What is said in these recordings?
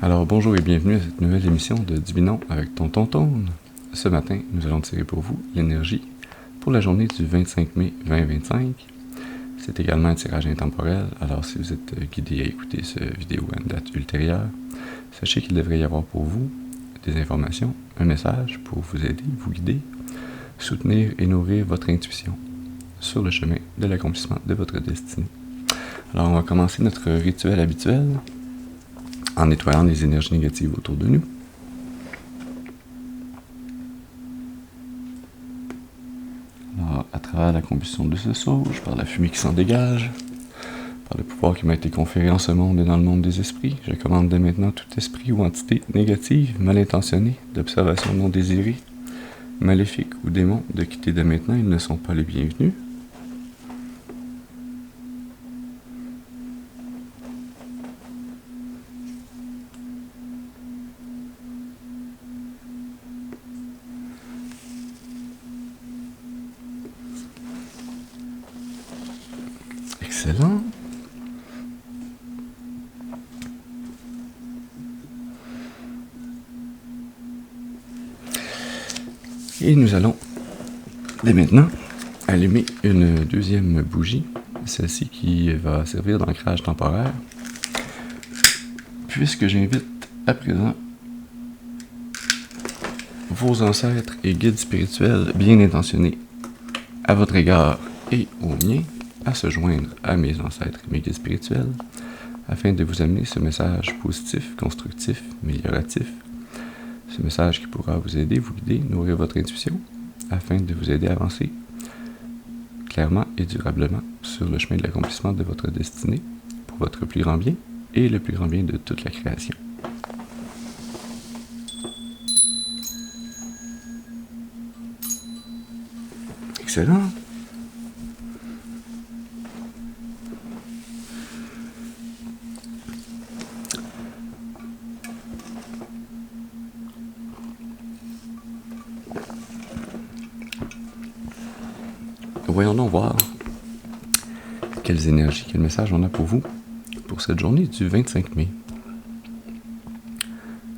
Alors bonjour et bienvenue à cette nouvelle émission de Divinons avec Tonton. Ce matin, nous allons tirer pour vous l'énergie pour la journée du 25 mai 2025. C'est également un tirage intemporel, alors si vous êtes guidé à écouter cette vidéo à une date ultérieure, sachez qu'il devrait y avoir pour vous des informations, un message pour vous aider, vous guider, soutenir et nourrir votre intuition sur le chemin de l'accomplissement de votre destinée. Alors on va commencer notre rituel habituel en nettoyant les énergies négatives autour de nous. Alors, à travers la combustion de ce sauge, par la fumée qui s'en dégage, par le pouvoir qui m'a été conféré en ce monde et dans le monde des esprits, je commande dès maintenant tout esprit ou entité négative, mal intentionnée, d'observation non désirée, maléfique ou démon, de quitter dès maintenant, ils ne sont pas les bienvenus. Excellent. Et nous allons, dès maintenant, allumer une deuxième bougie, celle-ci qui va servir d'ancrage temporaire, puisque j'invite à présent vos ancêtres et guides spirituels bien intentionnés à votre égard et au mien à se joindre à mes ancêtres et mes guides spirituels afin de vous amener ce message positif, constructif, amélioratif, ce message qui pourra vous aider, vous guider, nourrir votre intuition afin de vous aider à avancer clairement et durablement sur le chemin de l'accomplissement de votre destinée pour votre plus grand bien et le plus grand bien de toute la création. Excellent. Voyons donc voir quelles énergies, quel message on a pour vous pour cette journée du 25 mai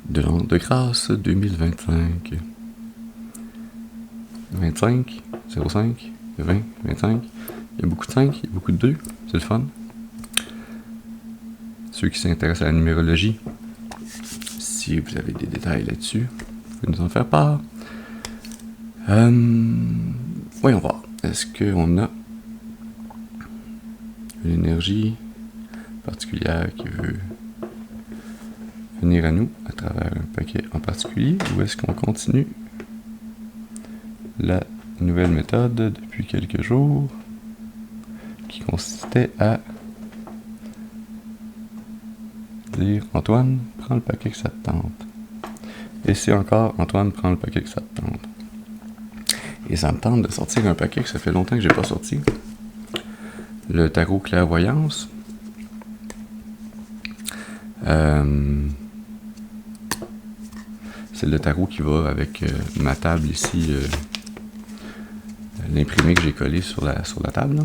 de l'an de grâce 2025. 25, 05, 20, 25. Il y a beaucoup de 5, il y a beaucoup de 2, c'est le fun. Ceux qui s'intéressent à la numérologie, si vous avez des détails là-dessus, vous pouvez nous en faire part. Voyons voir. Est-ce qu'on a une énergie particulière qui veut venir à nous à travers un paquet en particulier, ou est-ce qu'on continue la nouvelle méthode depuis quelques jours qui consistait à dire « Antoine, prends le paquet que ça te tente ». Et c'est encore « Antoine, prends le paquet que ça te tente ». Et ça me tente de sortir un paquet que ça fait longtemps que j'ai pas sorti. Le tarot clairvoyance. C'est le tarot qui va avec ma table ici, l'imprimé que j'ai collé sur la table.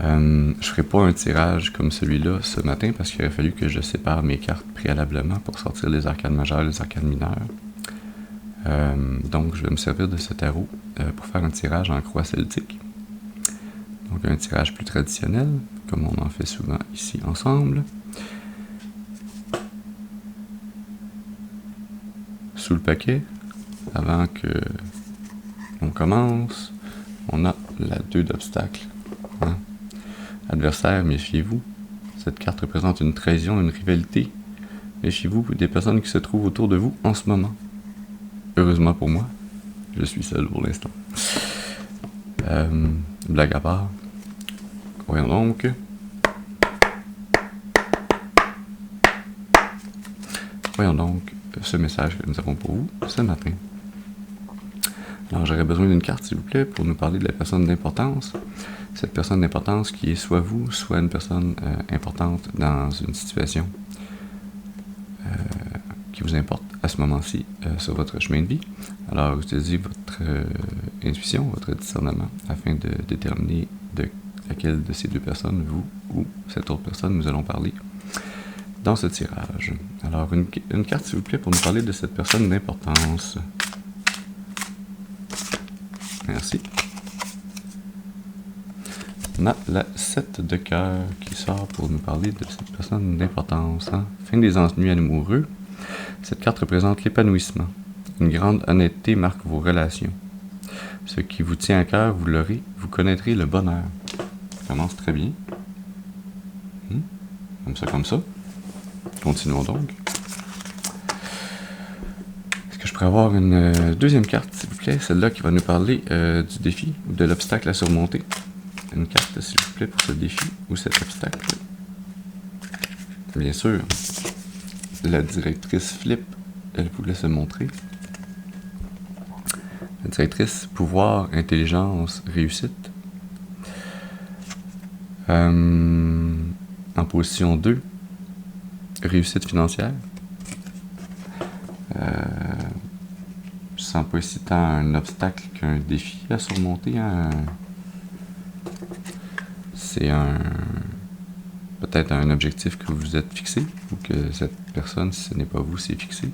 Je ferai pas un tirage comme celui-là ce matin parce qu'il aurait fallu que je sépare mes cartes préalablement pour sortir les arcades majeures et les arcades mineures. Donc je vais me servir de ce tarot pour faire un tirage en croix celtique. Donc un tirage plus traditionnel, comme on en fait souvent ici ensemble. Sous le paquet, avant que on commence, on a la 2 d'obstacles. Hein? Adversaire, méfiez-vous. Cette carte représente une trahison, une rivalité. Méfiez-vous des personnes qui se trouvent autour de vous en ce moment. Heureusement pour moi, je suis seul pour l'instant. Blague à part. Voyons donc. Voyons donc ce message que nous avons pour vous ce matin. Alors j'aurais besoin d'une carte, s'il vous plaît, pour nous parler de la personne d'importance. Cette personne d'importance qui est soit vous, soit une personne importante dans une situation qui vous importe à ce moment-ci sur votre chemin de vie. Alors, utilisez votre intuition, votre discernement, afin de déterminer de laquelle de ces deux personnes, vous ou cette autre personne, nous allons parler dans ce tirage. Alors, une carte, s'il vous plaît, pour nous parler de cette personne d'importance. Merci. On a la 7 de cœur qui sort pour nous parler de cette personne d'importance. Hein? Fin des ennuis amoureux. Cette carte représente l'épanouissement. Une grande honnêteté marque vos relations. Ce qui vous tient à cœur, vous l'aurez, vous connaîtrez le bonheur. Ça commence très bien. Comme ça. Continuons donc. Est-ce que je pourrais avoir une deuxième carte, s'il vous plaît? Celle-là qui va nous parler du défi ou de l'obstacle à surmonter. Une carte, s'il vous plaît, pour ce défi ou cet obstacle. Bien sûr, la directrice Flip, elle voulait se montrer. La directrice, pouvoir, intelligence, réussite. En position 2, réussite financière. Je sens pas ici tant un obstacle qu'un défi à surmonter. Hein. C'est peut-être un objectif que vous vous êtes fixé ou que cette personne, si ce n'est pas vous, s'est fixé.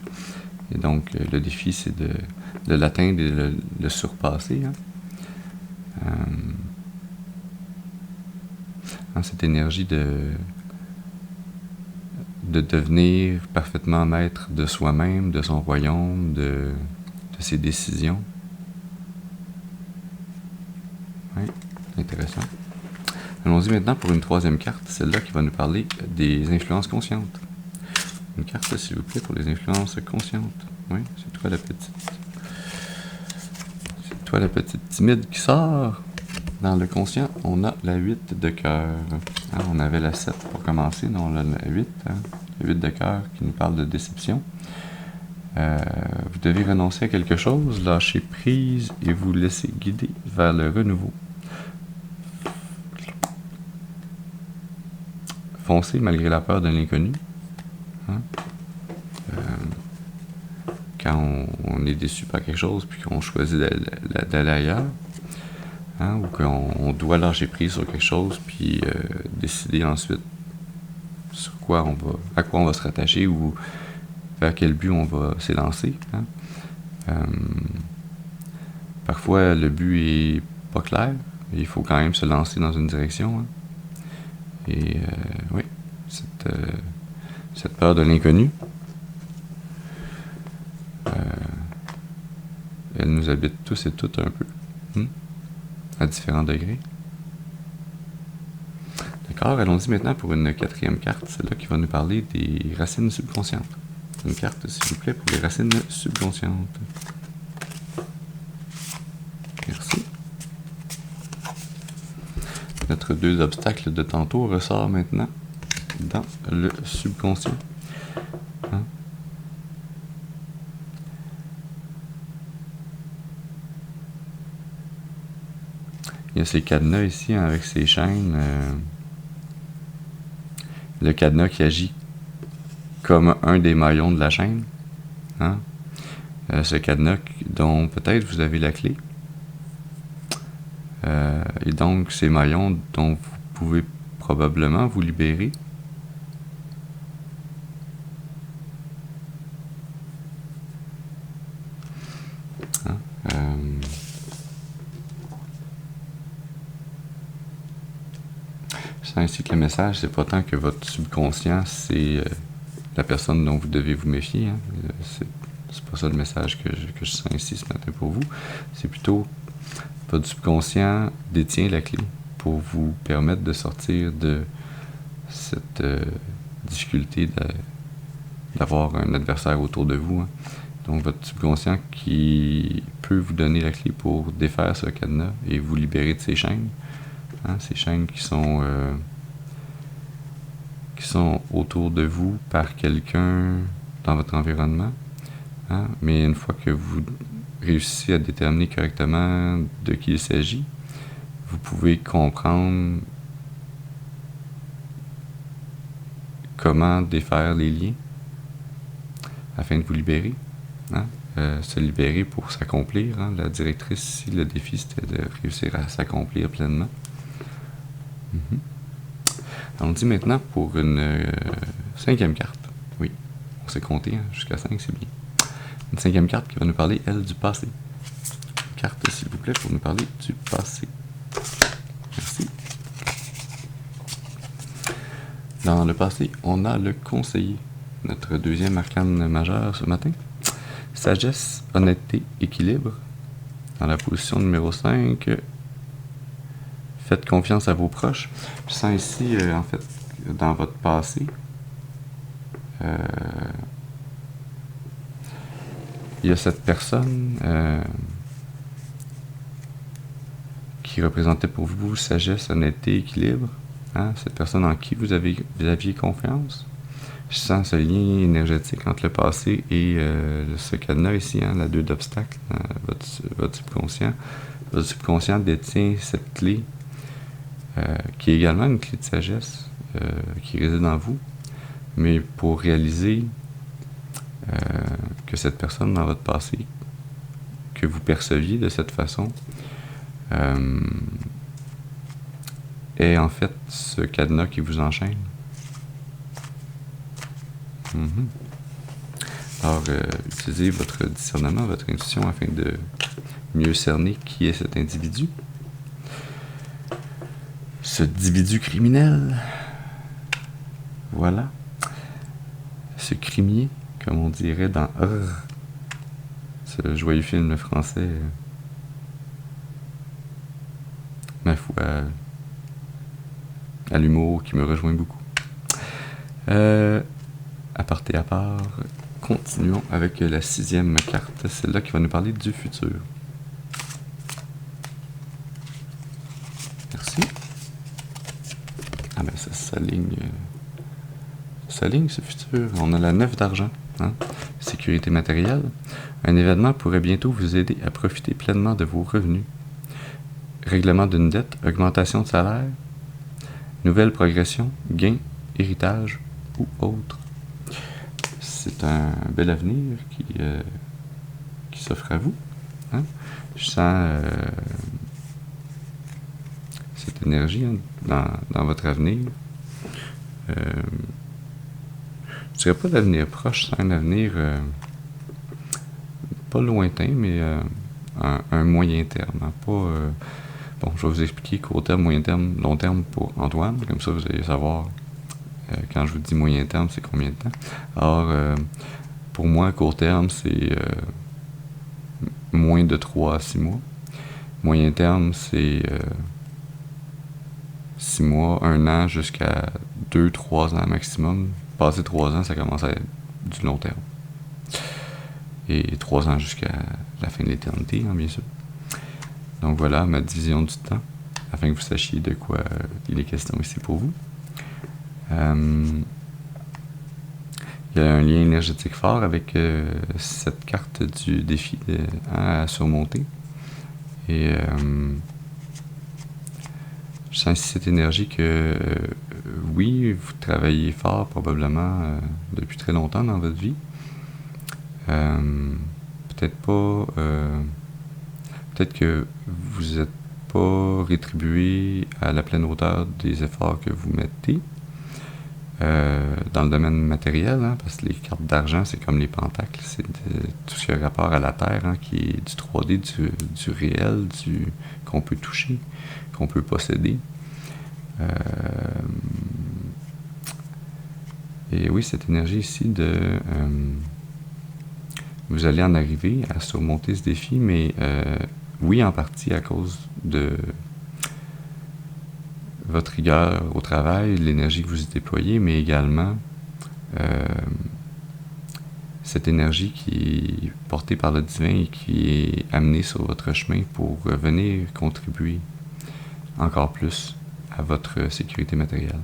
Et donc, le défi, c'est de l'atteindre et de le surpasser. Hein. Cette énergie de devenir parfaitement maître de soi-même, de son royaume, de ses décisions. Oui, intéressant. Allons-y maintenant pour une troisième carte, celle-là qui va nous parler des influences conscientes. Une carte, s'il vous plaît, pour les influences conscientes. Oui, c'est toi la petite timide qui sort. Dans le conscient, on a la 8 de cœur. On avait la 7 pour commencer, non, on a la 8. La 8 de cœur qui nous parle de déception. Vous devez renoncer à quelque chose, lâcher prise et vous laisser guider vers le renouveau. Foncez malgré la peur de l'inconnu. Quand on est déçu par quelque chose puis qu'on choisit d'aller ailleurs, ou qu'on doit lâcher prise sur quelque chose puis décider ensuite sur à quoi on va se rattacher ou vers quel but on va s'élancer. Parfois, le but est pas clair. Il faut quand même se lancer dans une direction. Et oui, cette peur de l'inconnu, elle nous habite tous et toutes un peu, à différents degrés. D'accord, allons-y maintenant pour une quatrième carte, celle-là qui va nous parler des racines subconscientes. Une carte, s'il vous plaît, pour les racines subconscientes. Merci. Notre 2 obstacles de tantôt ressort maintenant dans le subconscient. Il y a ces cadenas ici avec ces chaînes. Le cadenas qui agit comme un des maillons de la chaîne. Ce cadenas dont peut-être vous avez la clé. Et donc ces maillons dont vous pouvez probablement vous libérer. Ainsi que le message, c'est pas tant que votre subconscient, c'est la personne dont vous devez vous méfier. C'est pas ça le message que je sens ici ce matin pour vous. C'est plutôt votre subconscient détient la clé pour vous permettre de sortir de cette difficulté d'avoir un adversaire autour de vous. Donc votre subconscient qui peut vous donner la clé pour défaire ce cadenas et vous libérer de ces chaînes. Ces chaînes qui sont autour de vous par quelqu'un dans votre environnement. Mais une fois que vous réussissez à déterminer correctement de qui il s'agit, vous pouvez comprendre comment défaire les liens afin de vous libérer. Se libérer pour s'accomplir. La directrice ici, le défi, c'était de réussir à s'accomplir pleinement. On dit maintenant pour une 5e carte. Oui, on s'est compté, hein, jusqu'à 5, c'est bien. Une 5e carte qui va nous parler, elle, du passé. Carte, s'il vous plaît, pour nous parler du passé. Merci. Dans le passé, on a le conseiller, notre 2e arcane majeur ce matin. Sagesse, honnêteté, équilibre. Dans la position numéro 5, faites confiance à vos proches. Je sens ici, en fait, dans votre passé, il y a cette personne qui représentait pour vous sagesse, honnêteté, équilibre. Hein? Cette personne en qui vous aviez confiance. Je sens ce lien énergétique entre le passé et ce cadenas ici, hein, la 2 d'obstacles, votre subconscient. Votre subconscient détient cette clé qui est également une clé de sagesse qui réside en vous. Mais pour réaliser que cette personne dans votre passé, que vous perceviez de cette façon, est en fait ce cadenas qui vous enchaîne. Alors, utilisez votre discernement, votre intuition afin de mieux cerner qui est cet individu. Ce individu criminel. Voilà. Ce crimier, comme on dirait dans ce joyeux film français. Ma foi, à l'humour qui me rejoint beaucoup. Aparté à part, continuons avec la 6e carte, celle-là qui va nous parler du futur. Merci. Ah ben ça s'aligne ce futur. On a la 9 d'argent, hein? Sécurité matérielle. Un événement pourrait bientôt vous aider à profiter pleinement de vos revenus. Règlement d'une dette, augmentation de salaire, nouvelle progression, gain, héritage ou autre. C'est un bel avenir qui s'offre à vous. Hein? Je sens cette énergie, hein, dans votre avenir. Je dirais pas l'avenir proche, c'est un avenir pas lointain, mais un moyen terme. Hein, pas, bon, je vais vous expliquer court terme, moyen terme, long terme pour Antoine. Comme ça, vous allez savoir quand je vous dis moyen terme, c'est combien de temps. Alors, pour moi, court terme, c'est moins de 3 à 6 mois. Moyen terme, c'est 6 mois, 1 an, jusqu'à 2-3 ans maximum. Passer 3 ans, ça commence à être du long terme. Et 3 ans jusqu'à la fin de l'éternité, hein, bien sûr. Donc voilà ma division du temps, afin que vous sachiez de quoi il est question ici pour vous. Il y a un lien énergétique fort avec cette carte du défi à surmonter. Et je sens ici cette énergie que oui, vous travaillez fort probablement depuis très longtemps dans votre vie. Peut-être pas... peut-être que vous n'êtes pas rétribué à la pleine hauteur des efforts que vous mettez dans le domaine matériel, hein, parce que les cartes d'argent, c'est comme les pentacles, c'est tout ce qui a rapport à la Terre, hein, qui est du 3D, du réel, qu'on peut toucher, qu'on peut posséder. Et oui, cette énergie ici vous allez en arriver à surmonter ce défi, mais oui, en partie à cause de votre rigueur au travail, l'énergie que vous y déployez, mais également cette énergie qui est portée par le divin et qui est amenée sur votre chemin pour venir contribuer encore plus à votre sécurité matérielle.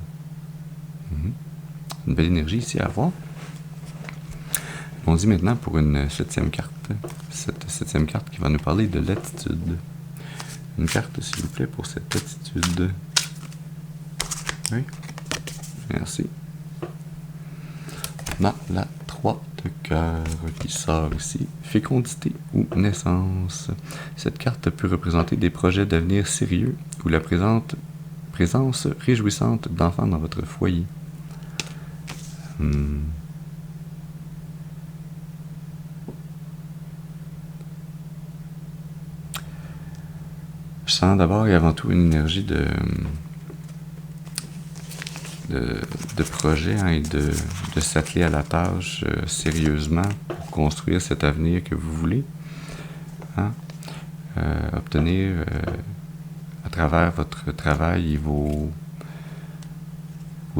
Une belle énergie ici à avoir. On dit maintenant pour une 7e carte. Cette 7e carte qui va nous parler de l'attitude. Une carte, s'il vous plaît, pour cette attitude. Oui. Merci. On a la 3 de cœur qui sort ici. Fécondité ou naissance. Cette carte peut représenter des projets d'avenir sérieux ou la présence réjouissante d'enfants dans votre foyer. Je sens d'abord et avant tout une énergie de projet, hein, et de s'atteler à la tâche sérieusement pour construire cet avenir que vous voulez, hein, obtenir à travers votre travail et vos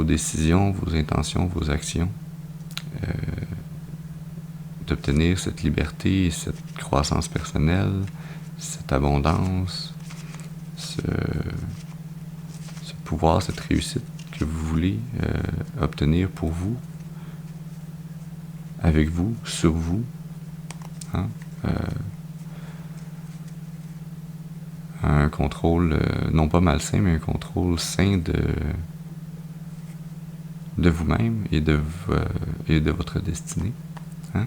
décisions, vos intentions, vos actions, d'obtenir cette liberté, cette croissance personnelle, cette abondance, ce pouvoir, cette réussite que vous voulez obtenir pour vous, avec vous, sur vous, hein, un contrôle non pas malsain, mais un contrôle sain de vous-même et de votre destinée, hein?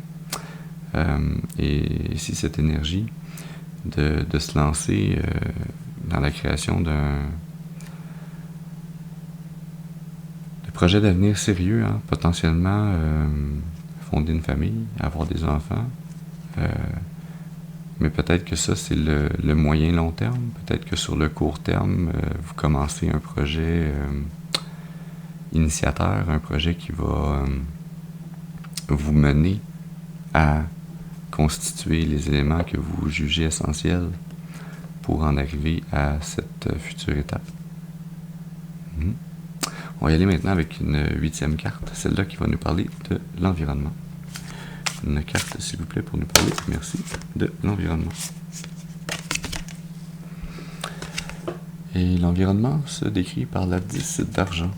Et ici cette énergie de se lancer dans la création d'un projet d'avenir sérieux, hein, potentiellement fonder une famille, avoir des enfants, mais peut-être que ça c'est le moyen long terme, peut-être que sur le court terme vous commencez un projet initiateur, un projet qui va vous mener à constituer les éléments que vous jugez essentiels pour en arriver à cette future étape. On va y aller maintenant avec une 8e carte, celle-là qui va nous parler de l'environnement. Une carte, s'il vous plaît, pour nous parler, merci, de l'environnement. Et l'environnement se décrit par la 10 d'argent.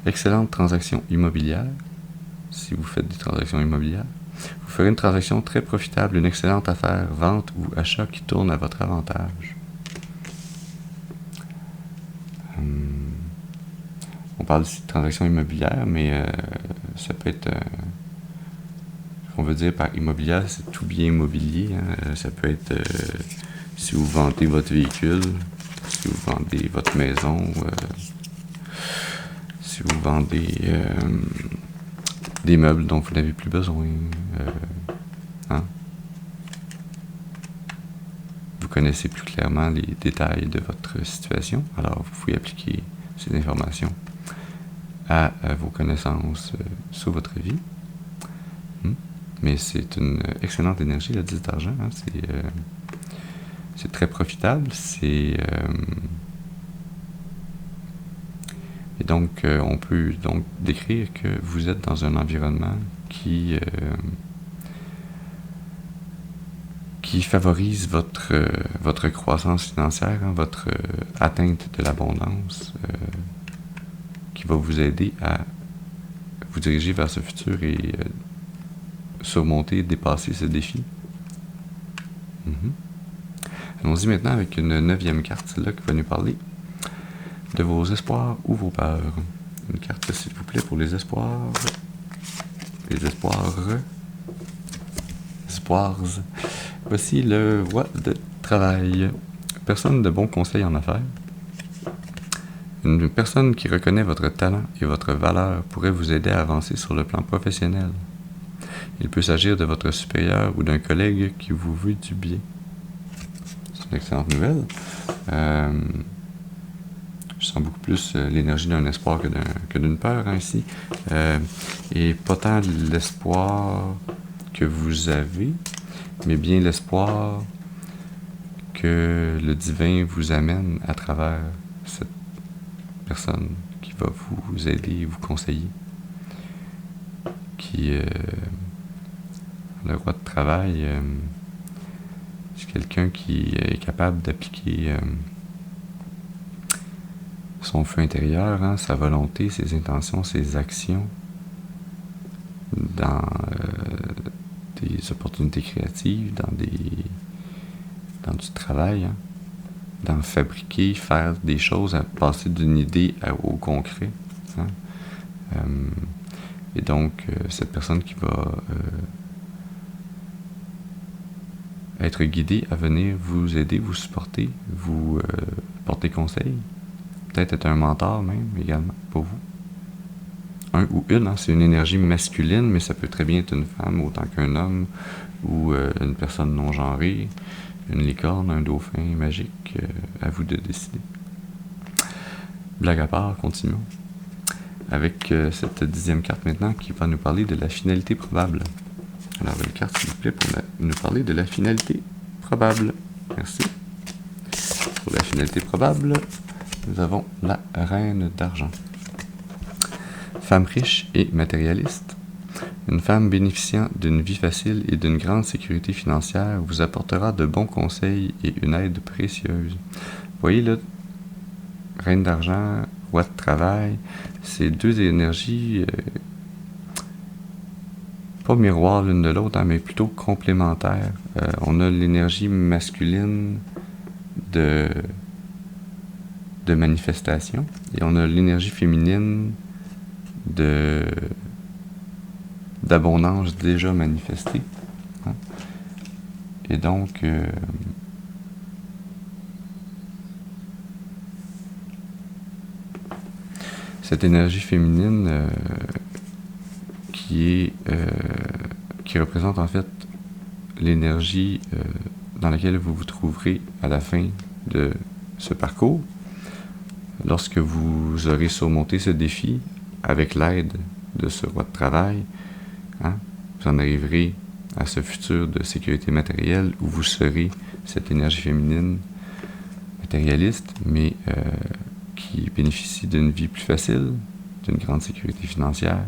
Excellente transaction immobilière. Si vous faites des transactions immobilières, vous ferez une transaction très profitable, une excellente affaire, vente ou achat qui tourne à votre avantage. On parle ici de transaction immobilière, mais ça peut être, ce qu'on veut dire par immobilière, c'est tout bien immobilier, hein. Ça peut être si vous vendez votre véhicule, si vous vendez votre maison, si vous vendez des meubles dont vous n'avez plus besoin, hein? Vous connaissez plus clairement les détails de votre situation, alors vous pouvez appliquer ces informations à vos connaissances sur votre vie. Mais c'est une excellente énergie, la 10 d'argent, hein? C'est très profitable, et donc on peut donc décrire que vous êtes dans un environnement qui favorise votre croissance financière, hein, votre atteinte de l'abondance, qui va vous aider à vous diriger vers ce futur et surmonter, dépasser ce défi. Allons-y maintenant avec une 9e carte, celle-là qui va nous parler de vos espoirs ou vos peurs. Une carte, s'il vous plaît, pour les espoirs. Les espoirs. Voici le roi de travail. Personne de bon conseil en affaires. Une personne qui reconnaît votre talent et votre valeur pourrait vous aider à avancer sur le plan professionnel. Il peut s'agir de votre supérieur ou d'un collègue qui vous veut du bien. C'est une excellente nouvelle. Je sens beaucoup plus l'énergie d'un espoir que d'une peur, hein, ici. Et pas tant l'espoir que vous avez, mais bien l'espoir que le divin vous amène à travers cette personne qui va vous aider et vous conseiller. Le roi de travail, c'est quelqu'un qui est capable d'appliquer son feu intérieur, hein, sa volonté, ses intentions, ses actions dans des opportunités créatives, dans du travail, hein, dans fabriquer, faire des choses, à passer d'une idée au concret, hein. Et donc, cette personne qui va être guidée à venir vous aider, vous supporter, vous porter conseil, peut-être être un mentor même également pour vous. un ou une, hein, c'est une énergie masculine, mais ça peut très bien être une femme autant qu'un homme, ou une personne non genrée, une licorne, un dauphin magique, à vous de décider. Blague à part, continuons avec cette 10e carte maintenant qui va nous parler de la finalité probable. Alors, une carte, s'il vous plaît, pour nous parler de la finalité probable. Merci. Pour la finalité probable, nous avons la reine d'argent. Femme riche et matérialiste. Une femme bénéficiant d'une vie facile et d'une grande sécurité financière vous apportera de bons conseils et une aide précieuse. Vous voyez là, reine d'argent, roi de travail, c'est deux énergies pas miroirs l'une de l'autre, hein, mais plutôt complémentaires. On a l'énergie masculine de manifestation et on a l'énergie féminine d'abondance déjà manifestée. Hein. Et donc, cette énergie féminine qui représente en fait l'énergie dans laquelle vous vous trouverez à la fin de ce parcours, lorsque vous aurez surmonté ce défi avec l'aide de ce roi de travail, hein, vous en arriverez à ce futur de sécurité matérielle où vous serez cette énergie féminine matérialiste, mais qui bénéficie d'une vie plus facile, d'une grande sécurité financière.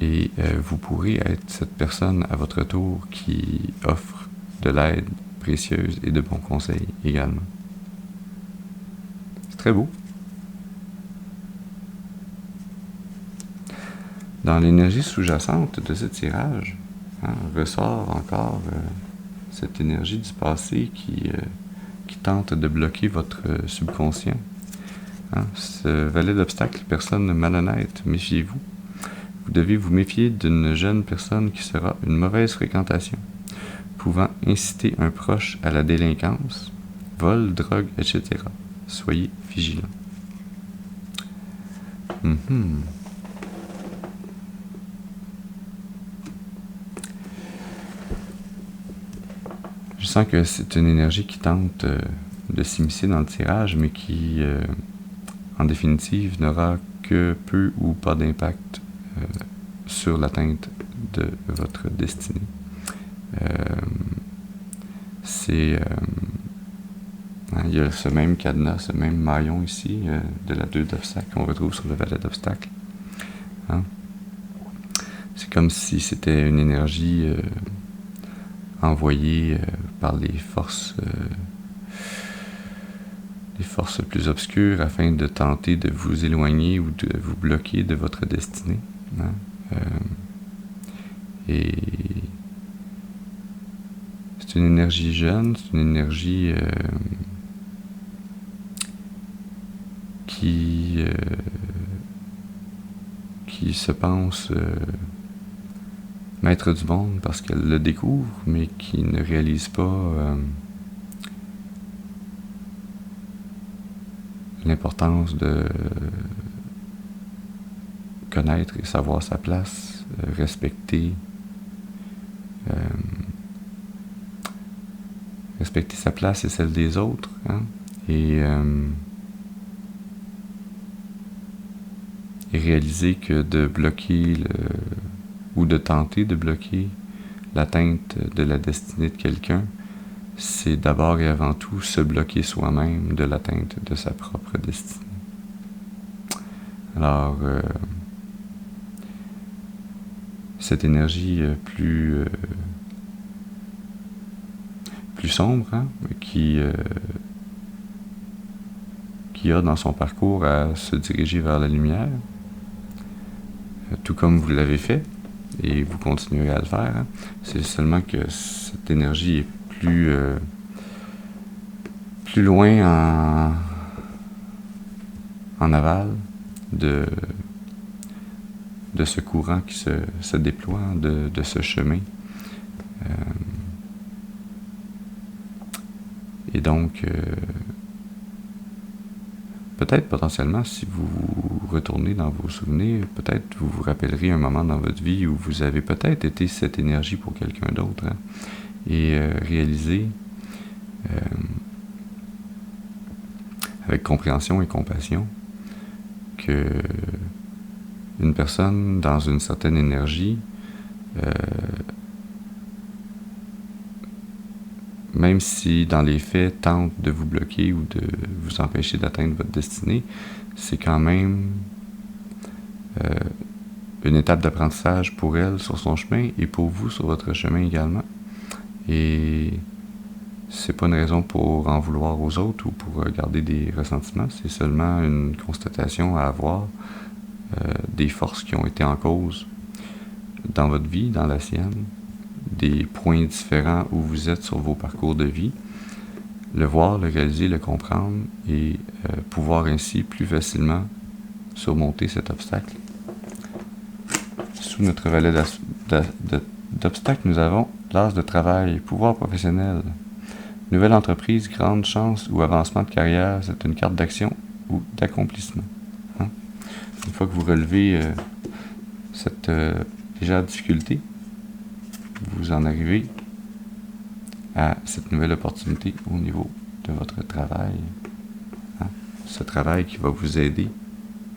Et vous pourrez être cette personne à votre tour qui offre de l'aide précieuse et de bons conseils également. C'est très beau. Dans l'énergie sous-jacente de ce tirage, hein, ressort encore cette énergie du passé qui tente de bloquer votre subconscient. Hein, ce valet d'obstacles, personne malhonnête, méfiez-vous. Vous devez vous méfier d'une jeune personne qui sera une mauvaise fréquentation, pouvant inciter un proche à la délinquance, vol, drogue, etc. Soyez vigilants. Je sens que c'est une énergie qui tente de s'immiscer dans le tirage, mais qui, en définitive, n'aura que peu ou pas d'impact sur l'atteinte de votre destinée. Il y a ce même cadenas, ce même maillon ici de la 2 d'obstacles qu'on retrouve sur le valet d'obstacles. Hein? C'est comme si c'était une énergie envoyée par les forces plus obscures afin de tenter de vous éloigner ou de vous bloquer de votre destinée. Hein? Et c'est une énergie jeune, c'est une énergie qui se pense maître du monde parce qu'elle le découvre, mais qui ne réalise pas l'importance de connaître et savoir sa place, respecter sa place et celle des autres, hein, et réaliser que de bloquer ou de tenter de bloquer l'atteinte de la destinée de quelqu'un, c'est d'abord et avant tout se bloquer soi-même de l'atteinte de sa propre destinée. Alors, cette énergie plus sombre, hein, qui a dans son parcours à se diriger vers la lumière, tout comme vous l'avez fait, et vous continuerez à le faire. Hein. C'est seulement que cette énergie est plus loin en aval de ce courant qui se déploie, de ce chemin. Et donc, peut-être potentiellement, si vous retournez dans vos souvenirs, peut-être vous vous rappellerez un moment dans votre vie où vous avez peut-être été cette énergie pour quelqu'un d'autre, hein, et réaliser avec compréhension et compassion que une personne dans une certaine énergie, même si dans les faits tente de vous bloquer ou de vous empêcher d'atteindre votre destinée, c'est quand même une étape d'apprentissage pour elle sur son chemin et pour vous sur votre chemin également. Et c'est pas une raison pour en vouloir aux autres ou pour garder des ressentiments, c'est seulement une constatation à avoir des forces qui ont été en cause dans votre vie, dans la sienne, des points différents où vous êtes sur vos parcours de vie, le voir, le réaliser, le comprendre et pouvoir ainsi plus facilement surmonter cet obstacle. Sous notre valet d'obstacles, nous avons l'as de travail, pouvoir professionnel, nouvelle entreprise, grande chance ou avancement de carrière, c'est une carte d'action ou d'accomplissement. Hein? Une fois que vous relevez cette légère difficulté, vous en arrivez à cette nouvelle opportunité au niveau de votre travail. Hein? Ce travail qui va vous aider,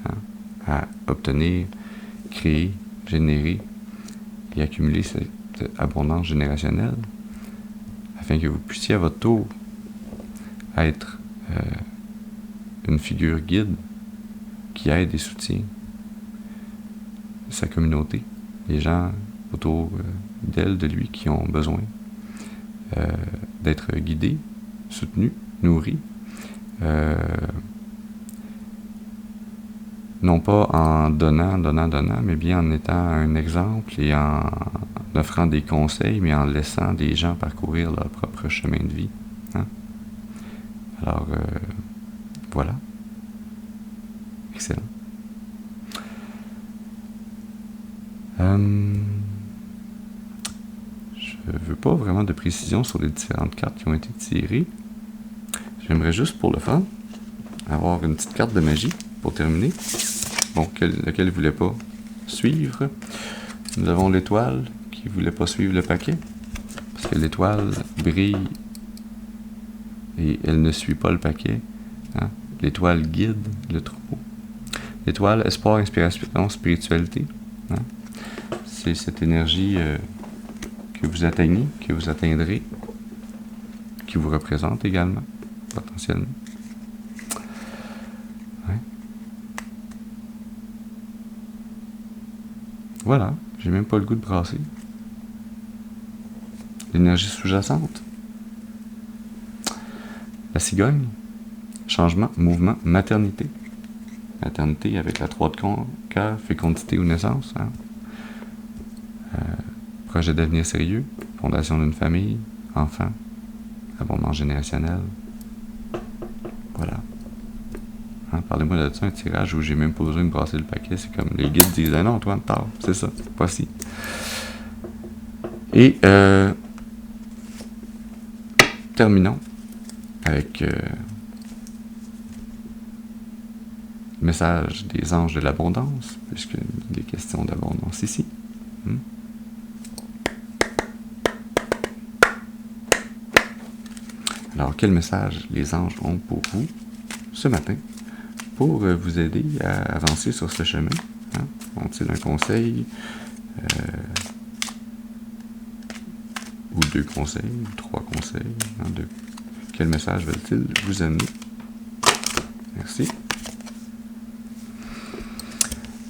hein, à obtenir, créer, générer et accumuler cette abondance générationnelle afin que vous puissiez à votre tour être une figure guide qui aide et soutient sa communauté, les gens autour d'elle, de lui, qui ont besoin d'être guidés, soutenus, nourris, non pas en donnant, mais bien en étant un exemple et en offrant des conseils, mais en laissant des gens parcourir leur propre chemin de vie. Hein? Alors, voilà. Excellent. Je veux pas vraiment de précision sur les différentes cartes qui ont été tirées. J'aimerais juste pour le fun avoir une petite carte de magie pour terminer. Bon, laquelle ne voulait pas suivre. Nous avons l'étoile qui ne voulait pas suivre le paquet. Parce que l'étoile brille et elle ne suit pas le paquet. Hein? L'étoile guide le troupeau. L'étoile, espoir, inspiration, spiritualité. Hein? C'est cette énergie que vous atteignez, que vous atteindrez, qui vous représente également, potentiellement. Ouais. Voilà, j'ai même pas le goût de brasser. L'énergie sous-jacente. La cigogne. Changement, mouvement, maternité. Maternité avec la 3 de cœur, fécondité ou naissance. Hein? Projet d'avenir sérieux, fondation d'une famille, enfant, abondance générationnelle. Voilà. Hein, parlez-moi de ça, un tirage où j'ai même pas besoin de brasser le paquet. C'est comme les guides disent, ah non, Antoine, tard, c'est ça, voici. Et terminons avec le message des anges de l'abondance, puisqu'il y a des questions d'abondance ici. Alors, quel message les anges ont pour vous ce matin pour vous aider à avancer sur ce chemin? Hein? Ont-ils un conseil ou 2 conseils, ou 3 conseils? Hein, quel message veulent-ils vous amener? Merci.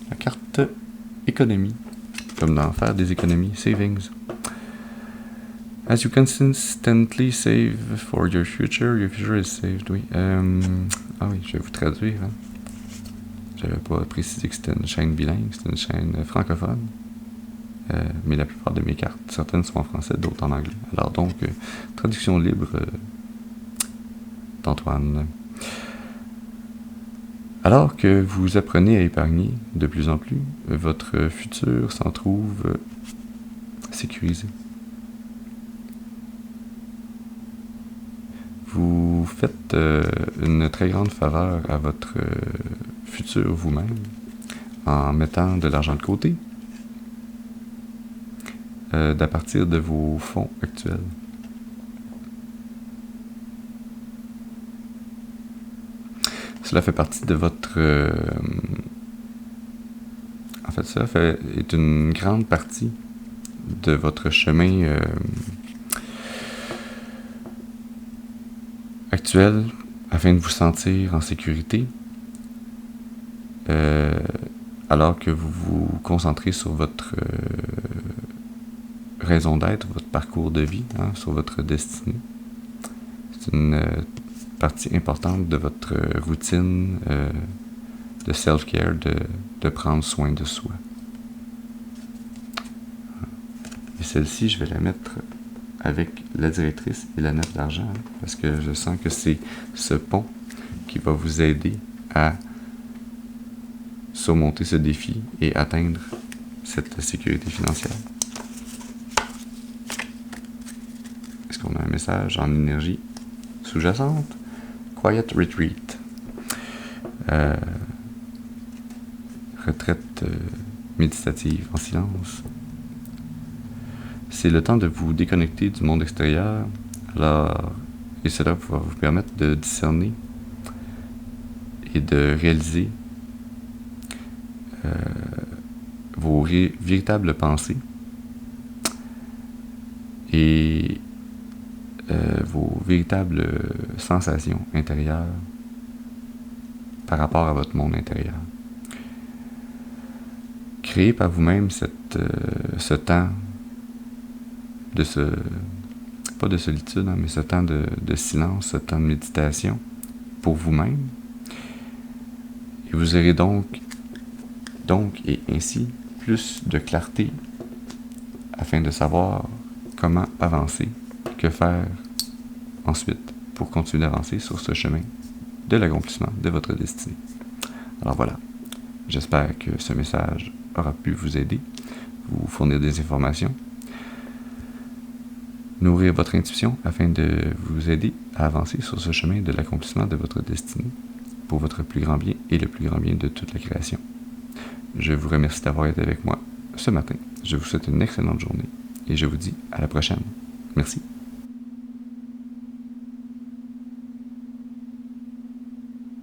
La carte économie, comme dans faire des économies, savings. As you consistently save for your future is saved. Oui. Oui, je vais vous traduire. Hein. J'avais pas précisé que c'était une chaîne bilingue, c'était une chaîne francophone. Mais la plupart de mes cartes, certaines sont en français, d'autres en anglais. Alors donc, traduction libre d'Antoine. Alors que vous apprenez à épargner de plus en plus, votre futur s'en trouve sécurisé. Vous vous faites une très grande faveur à votre futur vous-même en mettant de l'argent de côté d'à partir de vos fonds actuels. Cela fait partie de votre... en fait, est une grande partie de votre chemin actuel afin de vous sentir en sécurité alors que vous vous concentrez sur votre raison d'être, votre parcours de vie, sur votre destinée. C'est une partie importante de votre routine de self-care, de prendre soin de soi. Et celle-ci, je vais la mettre avec la directrice et la 9 d'argent, parce que je sens que c'est ce pont qui va vous aider à surmonter ce défi et atteindre cette sécurité financière. Est-ce qu'on a un message en énergie sous-jacente? Quiet Retreat. Retraite méditative en silence. C'est le temps de vous déconnecter du monde extérieur, et cela va vous permettre de discerner et de réaliser vos véritables pensées et vos véritables sensations intérieures par rapport à votre monde intérieur. Créez par vous-même ce temps pas de solitude, mais ce temps de silence, ce temps de méditation pour vous-même. Et vous aurez donc et ainsi plus de clarté afin de savoir comment avancer, que faire ensuite pour continuer d'avancer sur ce chemin de l'accomplissement de votre destinée. Alors voilà, j'espère que ce message aura pu vous aider, vous fournir des informations, nourrir votre intuition afin de vous aider à avancer sur ce chemin de l'accomplissement de votre destinée pour votre plus grand bien et le plus grand bien de toute la création. Je vous remercie d'avoir été avec moi ce matin. Je vous souhaite une excellente journée et je vous dis à la prochaine. Merci.